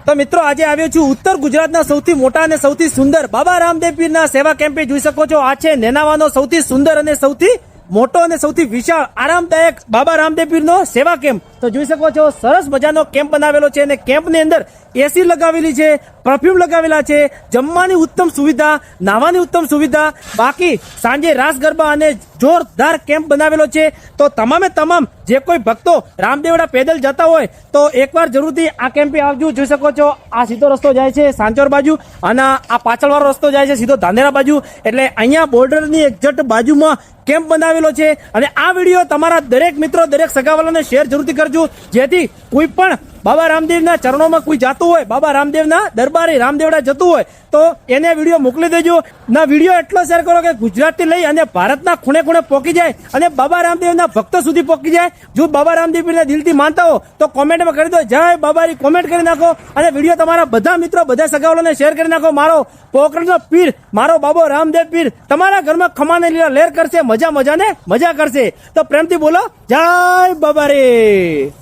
તો મિત્રો આજે આવ્યો છું ઉત્તર ગુજરાતના સૌથી મોટા અને સૌથી સુંદર બાબા રામદેવ પીરના સેવા કેમ્પે જોઈ શકો છો. આ છે નેનાવાનો સૌથી સુંદર અને સૌથી મોટો અને સૌથી વિશાળ આરામદાયક બાબા રામદેવ પીરનો સેવા કેમ્પ. તો જોઈ શકો છો સરસ મજાનો કેમ્પ બનાવેલો છે અને કેમ્પની અંદર એસી લગાવેલી છે, પરફ્યુમ લગાવેલા છે, જમવાની ઉત્તમ સુવિધા, નાહવાની ઉત્તમ સુવિધા, બાકી સાંજે રાસ ગરબા અને જોરદાર કેમ્પ બનાવેલો છે. તો તમામે તમામ જે કોઈ ભક્તો રામદેવડા પેદલ જતા હોય તો એકવાર જરૂરથી આ કેમ્પે આવજો. જોઈ શકો છો આ સીધો રસ્તો જાય છે સાંચોર બાજુ અને આ પાછળવાળો રસ્તો જાય છે સીધો ધાનેરા બાજુ. એટલે અહીંયા બોર્ડરની એક્ઝેક્ટ બાજુમાં કેમ્પ બનાવેલો છે. અને આ વિડીયો તમારા દરેક મિત્રો, દરેક સગાવાલાને શેર જરૂરથી કરજો, જેથી કોઈ પણ બાબા રામદેવના ચરણોમાં કોઈ જાતું હોય, બાબા રામદેવના દરબારે રામદેવડા જતું હોય તો એને વિડીયો મોકલી દેજો. ના વિડીયો એટલો શેર કરો કે ગુજરાતથી લઈ અને ભારતના ખૂણે ખૂણે પહોંચી જાય અને બાબા રામદેવના ભક્તો સુધી પહોંચી જાય. જો બાબા રામદેવના દિલથી માનતા હો તો કોમેન્ટમાં કરી દો જય બાબારી, કોમેન્ટ કરી નાખો અને વિડીયો તમારા બધા મિત્રો, બધા સગાવાલોને શેર કરી નાખો. મારો પોકરણનો પીર, મારો બાબો રામદેવ પીર તમારા ઘરમાં ખમાને લીલા લહેર કરશે, મજા મજાને મજા કરશે. તો પ્રેમથી બોલો જય બાબારી.